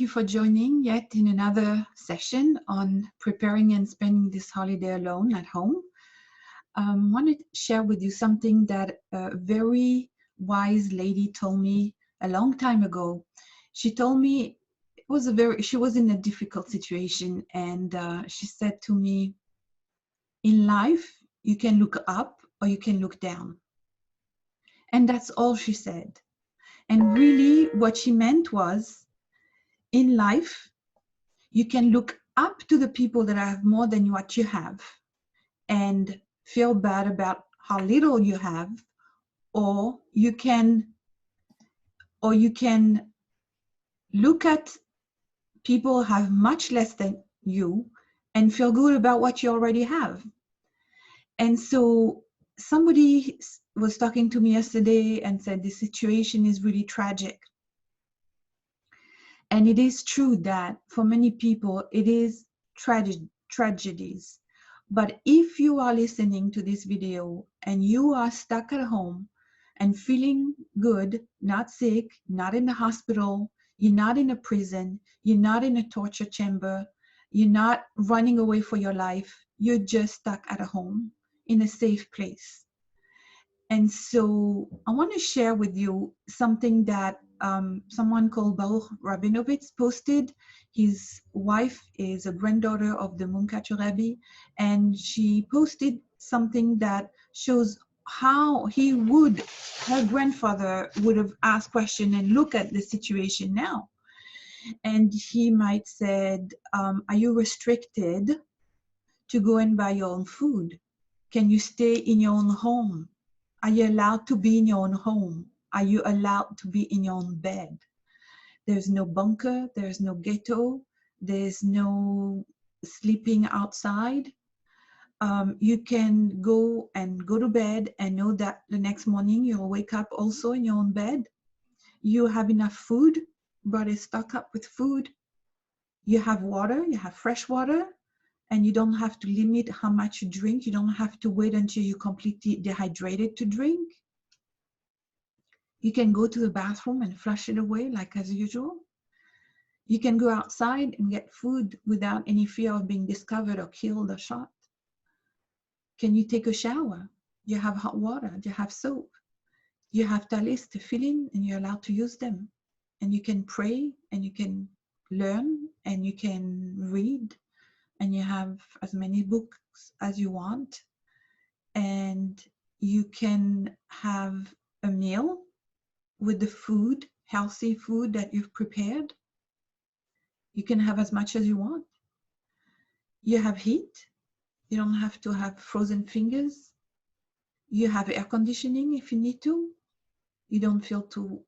you for joining yet in another session on preparing and spending this holiday alone at home. I want to share with you something that a very wise lady told me a long time ago. She told me she was in a difficult situation, and she said to me, in life, you can look up or you can look down. And that's all she said. And really what she meant was, in life, you can look up to the people that have more than what you have and feel bad about how little you have, or you can look at people who have much less than you and feel good about what you already have. And so somebody was talking to me yesterday and said the situation is really tragic. And it is true that for many people, it is tragedies. But if you are listening to this video and you are stuck at home and feeling good, not sick, not in the hospital, you're not in a prison, you're not in a torture chamber, you're not running away for your life, you're just stuck at home in a safe place. And so I want to share with you something that someone called Baruch Rabinovitz posted. His wife is a granddaughter of the Mooncatcher Rebbe, and she posted something that shows how her grandfather would have asked question and look at the situation now. And he might said, are you restricted to go and buy your own food? Can you stay in your own home? Are you allowed to be in your own home? Are you allowed to be in your own bed? There's no bunker, there's no ghetto, there's no sleeping outside. You can go to bed and know that the next morning you'll wake up also in your own bed. You have enough food, body stock up with food. You have water, you have fresh water. And you don't have to limit how much you drink. You don't have to wait until you're completely dehydrated to drink. You can go to the bathroom and flush it away like as usual. You can go outside and get food without any fear of being discovered or killed or shot. Can you take a shower? You have hot water, you have soap. You have talis, tefillin, and you're allowed to use them. And you can pray, and you can learn, and you can read. And you have as many books as you want, and you can have a meal with the food, healthy food that you've prepared. You can have as much as you want. You have heat. You don't have to have frozen fingers. You have air conditioning if you need to. You don't feel to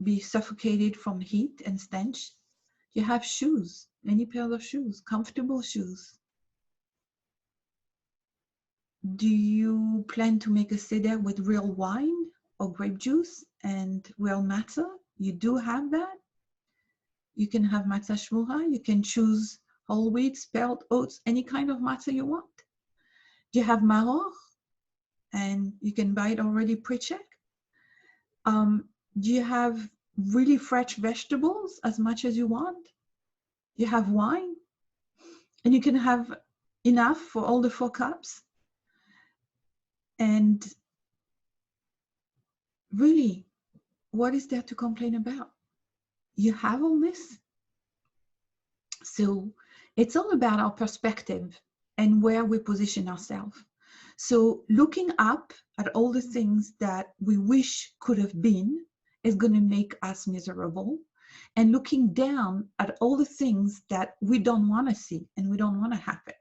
be suffocated from heat and stench. You have shoes, many pairs of shoes, comfortable shoes. Do you plan to make a seder with real wine or grape juice and real matzah? You do have that. You can have matzah shmura. You can choose whole wheat, spelt oats, any kind of matzah you want. Do you have maror? And you can buy it already pre-checked. Do you have really fresh vegetables as much as you want? You have wine? And you can have enough for all the 4 cups. And really, what is there to complain about? You have all this. So it's all about our perspective and where we position ourselves. So looking up at all the things that we wish could have been is going to make us miserable. And looking down at all the things that we don't want to see and we don't want to happen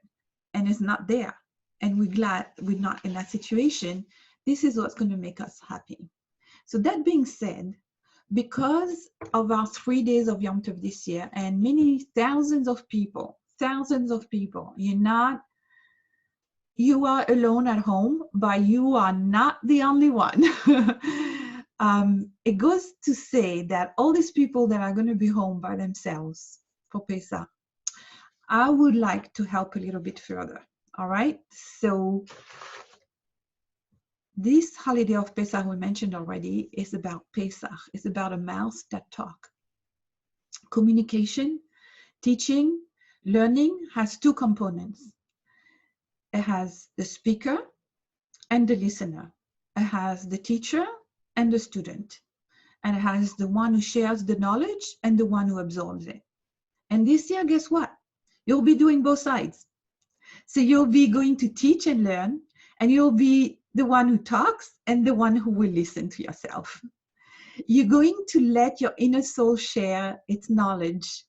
and it's not there, and we're glad we're not in that situation, this is what's going to make us happy. So that being said, because of our 3 days of Yom Tov this year, and many thousands of people, you are alone at home, but you are not the only one. It goes to say that all these people that are going to be home by themselves for Pesach, I would like to help a little bit further. All right. So this holiday of Pesach we mentioned already is about Pesach. It's about a mouth that talks. Communication, teaching, learning has two components. It has the speaker and the listener. It has the teacher and the student. And it has the one who shares the knowledge and the one who absorbs it. And this year, guess what? You'll be doing both sides. So you'll be going to teach and learn, and you'll be the one who talks and the one who will listen to yourself. You're going to let your inner soul share its knowledge,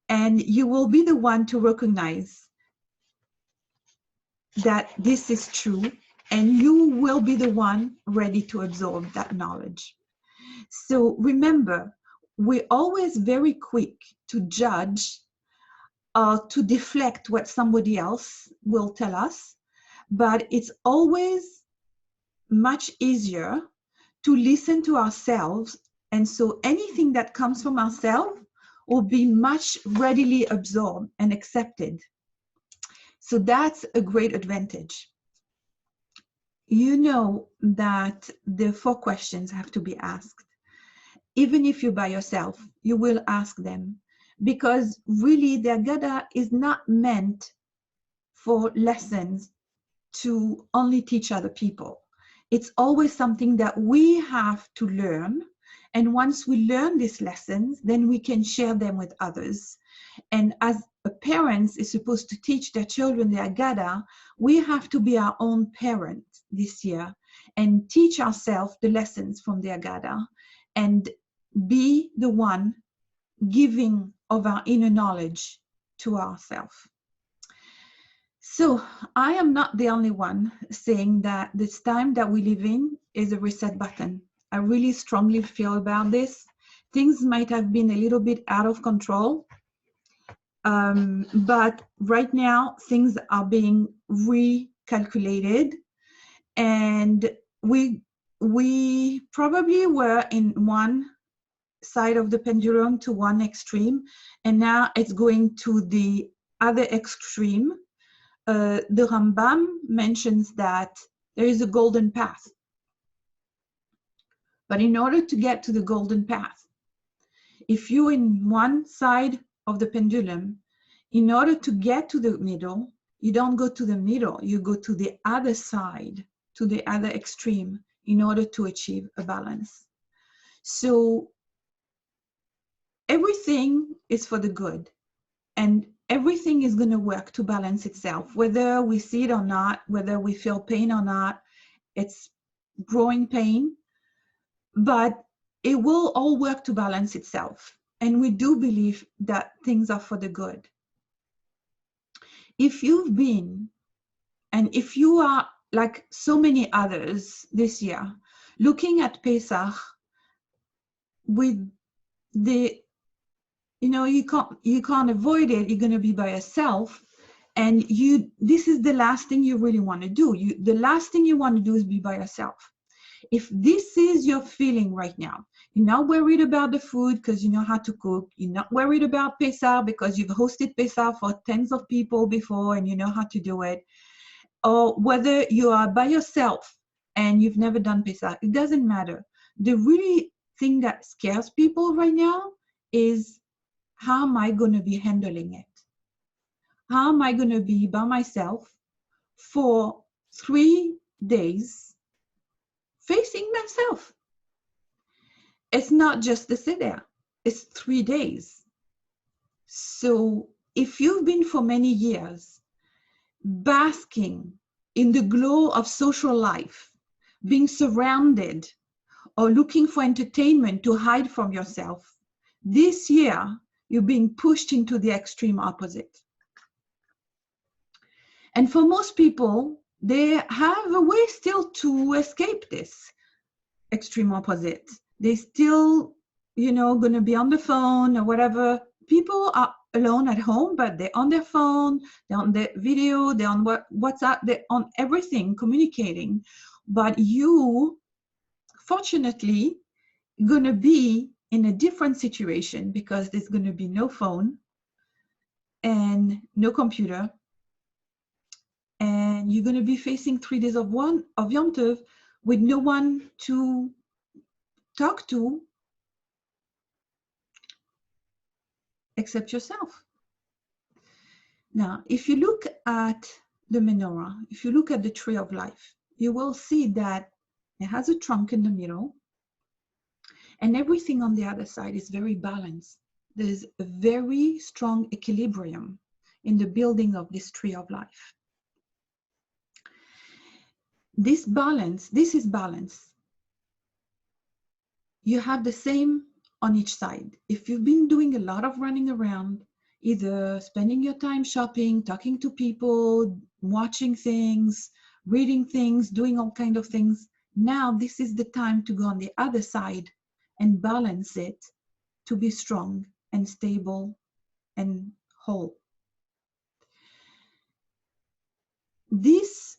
and you will be the one to recognize that this is true, and you will be the one ready to absorb that knowledge. So remember, we're always very quick to judge or to deflect what somebody else will tell us, but it's always much easier to listen to ourselves. And so anything that comes from ourselves will be much readily absorbed and accepted. So that's a great advantage. You know that the 4 questions have to be asked. Even if you're by yourself, you will ask them, because really the Agada is not meant for lessons to only teach other people. It's always something that we have to learn. And once we learn these lessons, then we can share them with others. And as a parent is supposed to teach their children the Agada, we have to be our own parent this year and teach ourselves the lessons from the Agada and be the one giving of our inner knowledge to ourselves. So I am not the only one saying that this time that we live in is a reset button. I really strongly feel about this. Things might have been a little bit out of control, but right now things are being recalculated, and we probably were in one side of the pendulum to one extreme, and now it's going to the other extreme. The Rambam mentions that there is a golden path. But in order to get to the golden path, if you're in one side of the pendulum, in order to get to the middle, you don't go to the middle, you go to the other side, to the other extreme, in order to achieve a balance. So everything is for the good, and everything is going to work to balance itself, whether we see it or not, whether we feel pain or not. It's growing pain, but it will all work to balance itself. And we do believe that things are for the good. If you've been, and if you are like so many others this year, looking at Pesach with the, you can't avoid it, you're going to be by yourself, and this is the last thing you really want to do. The last thing you want to do is be by yourself. If this is your feeling right now, you're not worried about the food because you know how to cook, you're not worried about Pesach because you've hosted Pesach for tens of people before and you know how to do it, or whether you are by yourself and you've never done Pesach, it doesn't matter. The really thing that scares people right now is, how am I going to be handling it? How am I going to be by myself for 3 days facing myself? It's not just the sit there, it's 3 days. So if you've been for many years basking in the glow of social life, being surrounded or looking for entertainment to hide from yourself, this year you're being pushed into the extreme opposite. And for most people, they have a way still to escape this extreme opposite. They still, going to be on the phone or whatever. People are alone at home, but they're on their phone, they're on the video, they're on WhatsApp, they're on everything, communicating. But you, fortunately, going to be in a different situation because there's going to be no phone and no computer. And you're going to be facing 3 days of Yom Tov with no one to talk to except yourself. Now, if you look at the menorah, if you look at the tree of life, you will see that it has a trunk in the middle, and everything on the other side is very balanced. There's a very strong equilibrium in the building of this tree of life. This is balance. You have the same on each side. If you've been doing a lot of running around, either spending your time shopping, talking to people, watching things, reading things, doing all kinds of things, now this is the time to go on the other side and balance it to be strong and stable and whole. This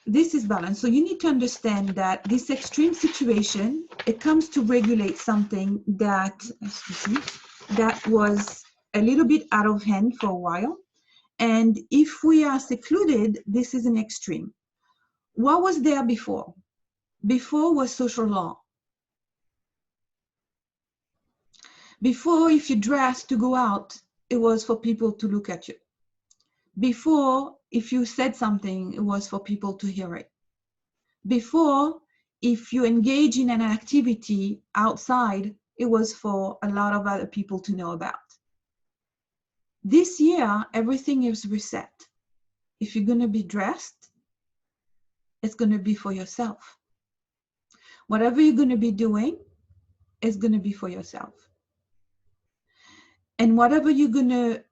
is balance. So you need to understand that this extreme situation, it comes to regulate something that, that was a little bit out of hand for a while. And if we are secluded, this is an extreme. What was there before? Before was social law. Before, if you dressed to go out, it was for people to look at you. Before, if you said something, it was for people to hear it. Before, if you engage in an activity outside, it was for a lot of other people to know about. This year, everything is reset. If you're going to be dressed, it's going to be for yourself. Whatever you're going to be doing is going to be for yourself. And whatever you're going to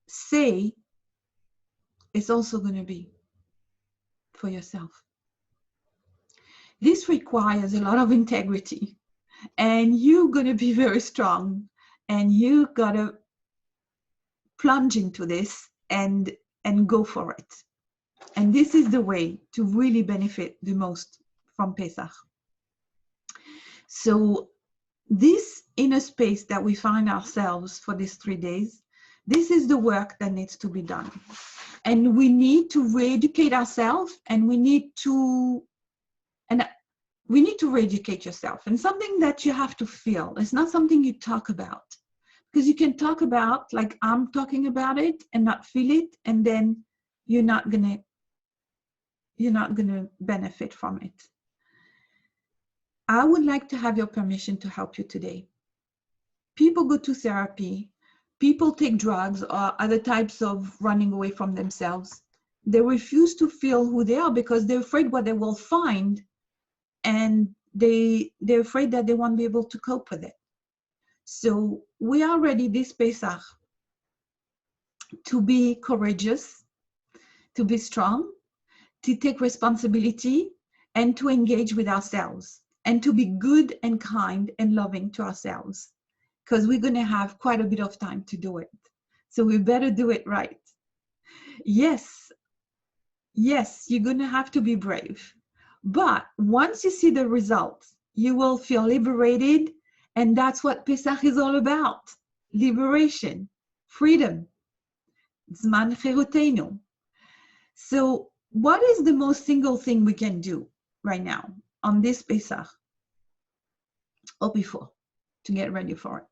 say is also going to be for yourself. This requires a lot of integrity, and you're going to be very strong, and you got to plunge into this and go for it. And this is the way to really benefit the most from Pesach. So this inner space that we find ourselves for these 3 days, this is the work that needs to be done. And we need to re-educate ourselves, and we need to re-educate yourself. And something that you have to feel. It's not something you talk about. Because you can talk about, like I'm talking about it, and not feel it, and then you're not gonna benefit from it. I would like to have your permission to help you today. People go to therapy, people take drugs or other types of running away from themselves. They refuse to feel who they are because they're afraid what they will find, and they're afraid that they won't be able to cope with it. So we are ready this Pesach to be courageous, to be strong, to take responsibility, and to engage with ourselves, and to be good and kind and loving to ourselves, because we're going to have quite a bit of time to do it. So we better do it right. Yes, you're going to have to be brave. But once you see the results, you will feel liberated, and that's what Pesach is all about. Liberation, freedom. Zman Cherutenu. So what is the most single thing we can do right now on this Pesach or before to get ready for it?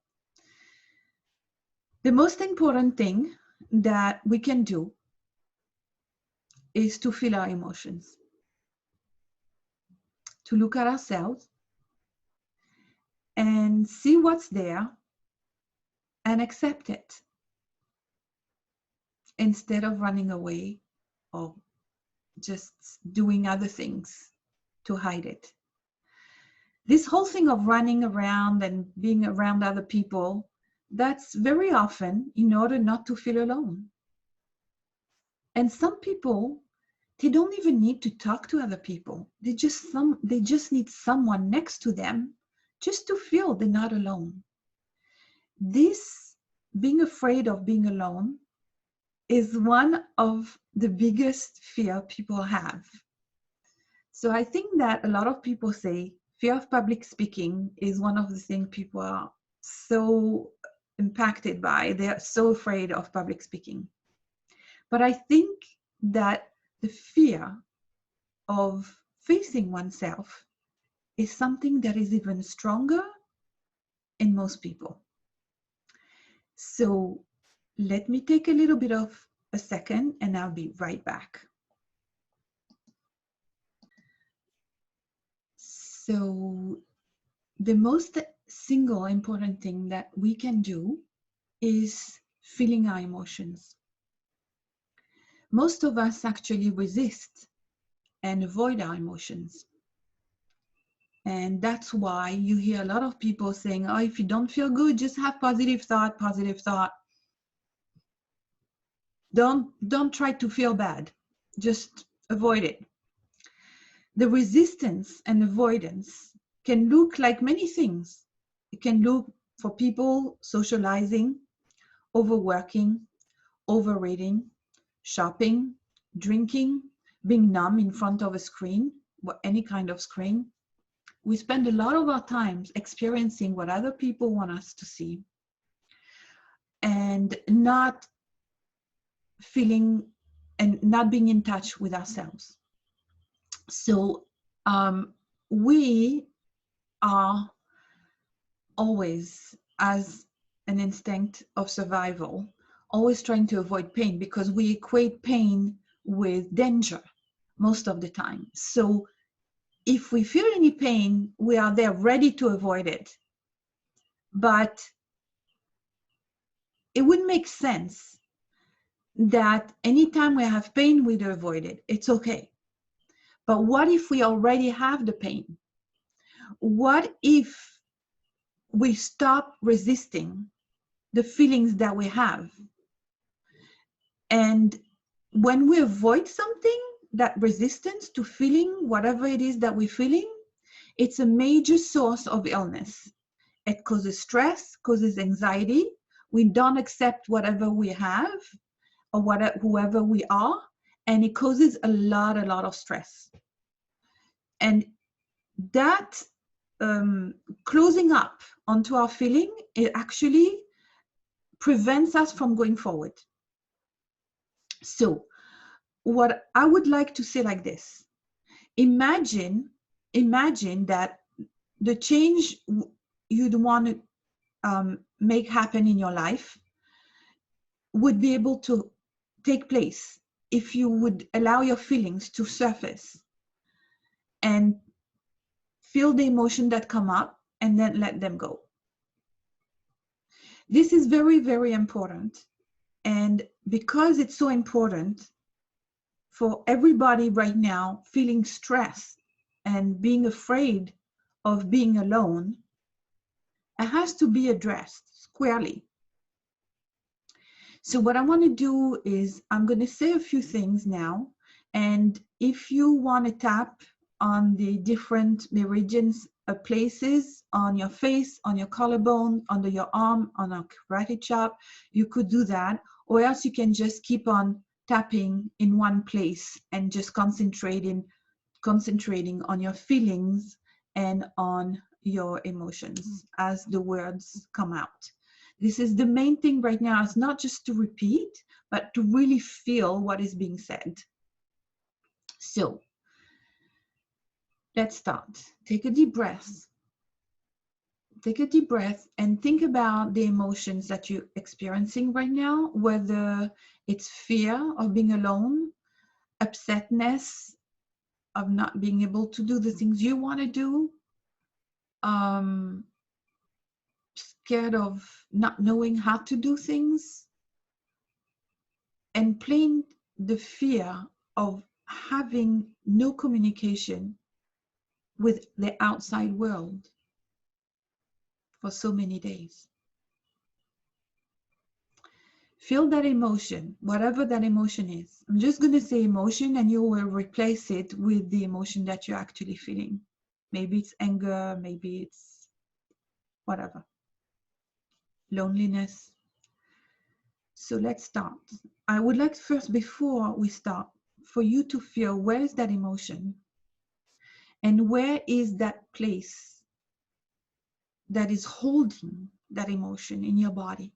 The most important thing that we can do is to feel our emotions, to look at ourselves and see what's there and accept it instead of running away or just doing other things to hide it. This whole thing of running around and being around other people, that's very often in order not to feel alone. And some people, they don't even need to talk to other people. They just need someone next to them just to feel they're not alone. This being afraid of being alone is one of the biggest fear people have. So I think that a lot of people say fear of public speaking is one of the things people are so impacted by. They're so afraid of public speaking. But I think that the fear of facing oneself is something that is even stronger in most people. So let me take a little bit of a second and I'll be right back. So the most single important thing that we can do is feeling our emotions. Most of us actually resist and avoid our emotions. And that's why you hear a lot of people saying, oh, if you don't feel good, just have positive thought, positive thought. Don't try to feel bad. Just avoid it. The resistance and avoidance can look like many things. It can look for people socializing, overworking, overeating, shopping, drinking, being numb in front of a screen, any kind of screen. We spend a lot of our time experiencing what other people want us to see and not feeling and not being in touch with ourselves. So we are always, as an instinct of survival, always trying to avoid pain because we equate pain with danger most of the time. So if we feel any pain, we are there ready to avoid it. But it would make sense that anytime we have pain, we'd avoid it. It's okay. But what if we already have the pain? What if we stop resisting the feelings that we have? And when we avoid something, that resistance to feeling whatever it is that we're feeling, it's a major source of illness. It causes stress, causes anxiety. We don't accept whatever we have or whoever we are, and it causes a lot of stress. And that closing up onto our feeling, it actually prevents us from going forward. So what I would like to say like this, imagine that the change you'd want to make happen in your life would be able to take place if you would allow your feelings to surface and feel the emotion that come up and then let them go. This is very important, and because it's so important for everybody right now feeling stress and being afraid of being alone, it has to be addressed squarely. So what I want to do is I'm going to say a few things now, and if you want to tap on the different meridians places on your face, on your collarbone, under your arm, on a karate chop, you could do that, or else you can just keep on tapping in one place and just concentrating on your feelings and on your emotions as the words come out. This is the main thing right now, is not just to repeat, but to really feel what is being said. So let's start. Take a deep breath. Take a deep breath and think about the emotions that you're experiencing right now, whether it's fear of being alone, upsetness of not being able to do the things you want to do, scared of not knowing how to do things, and plain the fear of having no communication with the outside world for so many days. Feel that emotion, whatever that emotion is. I'm just going to say emotion and you will replace it with the emotion that you're actually feeling. Maybe it's anger, maybe it's whatever. Loneliness. So let's start. I would like first, before we start, for you to feel where is that emotion and where is that place that is holding that emotion in your body.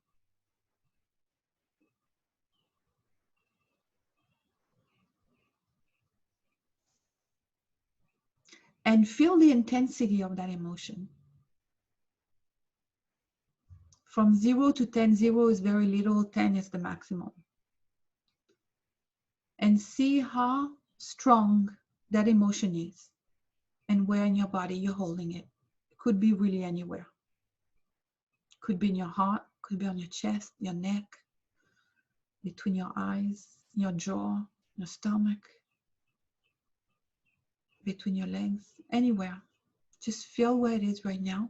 And feel the intensity of that emotion. From 0 to 10, 0 is very little, 10 is the maximum. And see how strong that emotion is and where in your body you're holding it. It could be really anywhere. Could be in your heart, could be on your chest, your neck, between your eyes, your jaw, your stomach, between your legs, anywhere. Just feel where it is right now.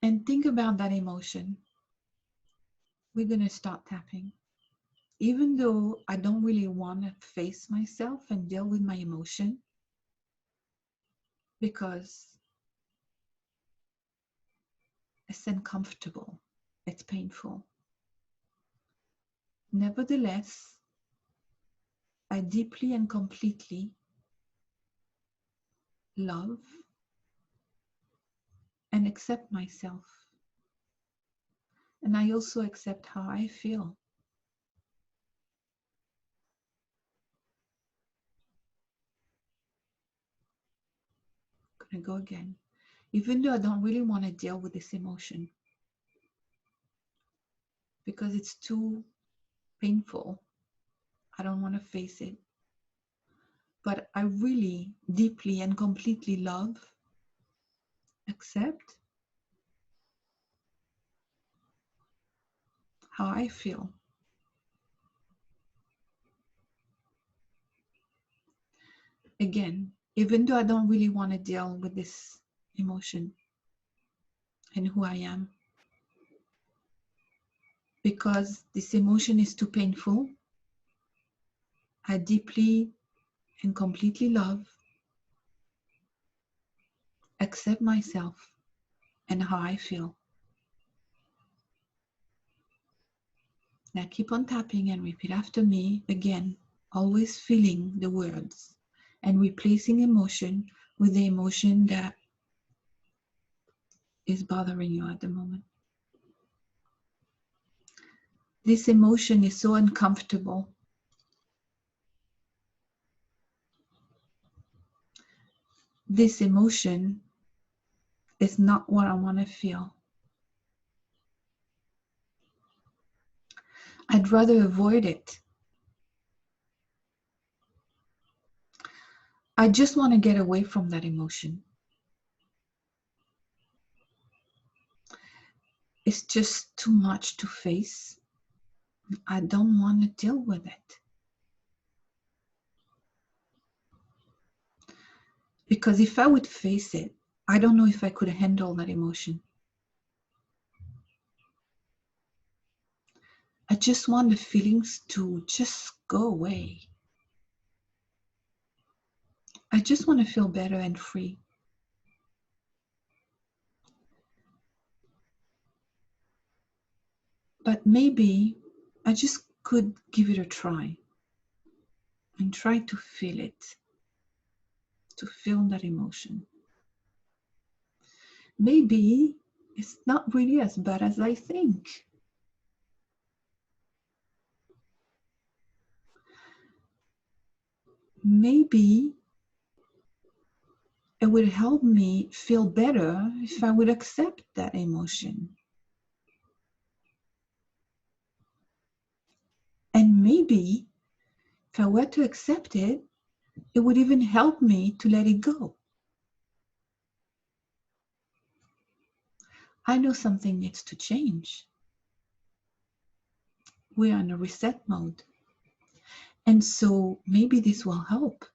And think about that emotion. We're going to start tapping. Even though I don't really want to face myself and deal with my emotion, because it's uncomfortable, it's painful. Nevertheless, I deeply and completely love and accept myself. And I also accept how I feel. I'm gonna go again. Even though I don't really want to deal with this emotion because it's too painful, I don't want to face it. But I really deeply and completely love, accept how I feel. Again, even though I don't really want to deal with this emotion and who I am, because this emotion is too painful, I deeply and completely love, accept myself and how I feel. Now keep on tapping and repeat after me again, always feeling the words and replacing emotion with the emotion that is bothering you at the moment. This emotion is so uncomfortable. This emotion is not what I want to feel. I'd rather avoid it. I just want to get away from that emotion. It's just too much to face. I don't want to deal with it. Because if I would face it, I don't know if I could handle that emotion. I just want the feelings to just go away. I just want to feel better and free. But maybe I just could give it a try and try to feel it, to feel that emotion. Maybe it's not really as bad as I think. Maybe it would help me feel better if I would accept that emotion. And maybe if I were to accept it, it would even help me to let it go. I know something needs to change. We are in a reset mode. And so maybe this will help.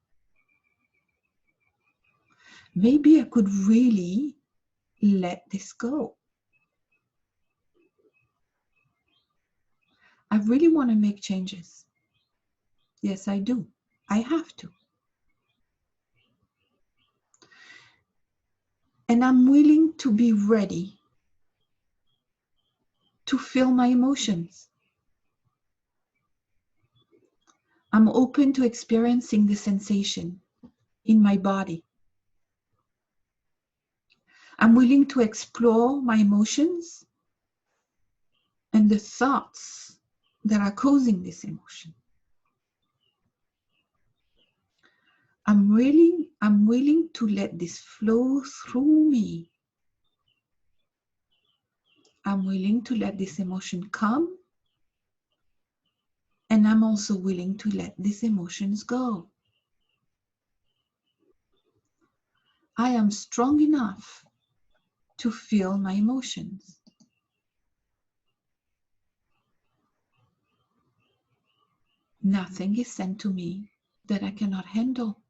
Maybe I could really let this go. I really want to make changes. Yes, I do. I have to. And I'm willing to be ready to feel my emotions. I'm open to experiencing the sensation in my body. I'm willing to explore my emotions and the thoughts that are causing this emotion. I'm willing to let this flow through me I'm willing to let this emotion come, and I'm also willing to let these emotions go. I am strong enough to feel my emotions. Nothing is sent to me that I cannot handle.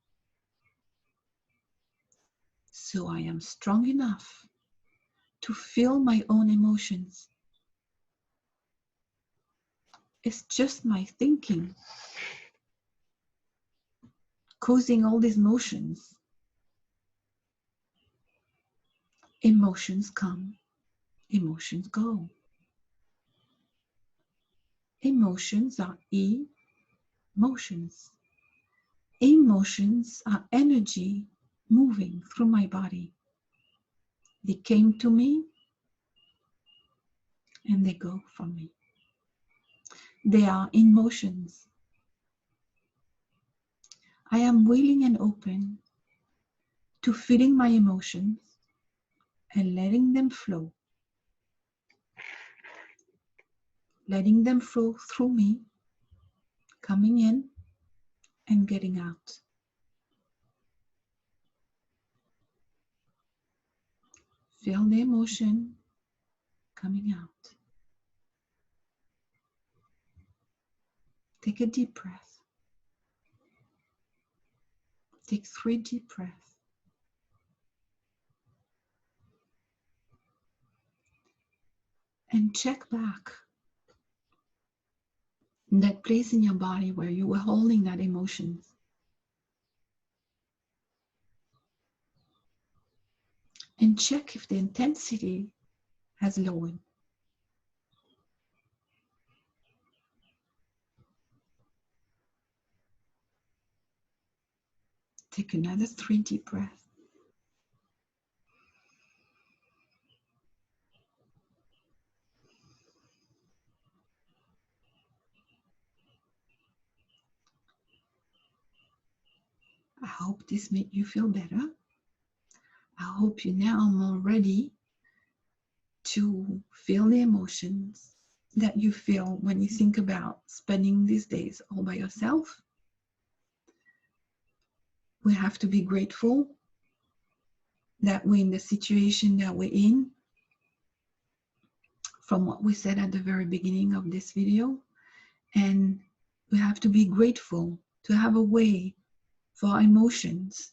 So I am strong enough to feel my own emotions. It's just my thinking causing all these emotions. Emotions come, emotions go. Emotions are emotions. Emotions are energy moving through my body. They came to me and they go from me. They are emotions. I am willing and open to feeling my emotions and letting them flow. Letting them flow through me, coming in and getting out. Feel the emotion coming out. Take a deep breath. Take 3 deep breaths. And check back in that place in your body where you were holding that emotion. And check if the intensity has lowered. Take another 3 deep breaths. I hope this made you feel better. I hope you're now more ready to feel the emotions that you feel when you think about spending these days all by yourself. We have to be grateful that we're in the situation that we're in, from what we said at the very beginning of this video. And we have to be grateful to have a way for our emotions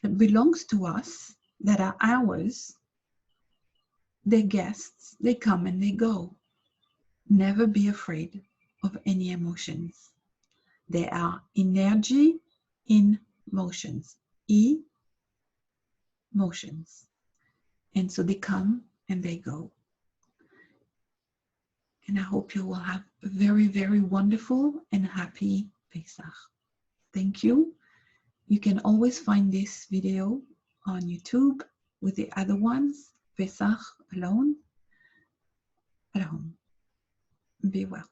that belongs to us, that are ours. They're guests, they come and they go. Never be afraid of any emotions. They are energy in motions, emotions. And so they come and they go. And I hope you will have a very, very wonderful and happy Pesach. Thank you. You can always find this video on YouTube with the other ones, Pesach alone, at home. Be well.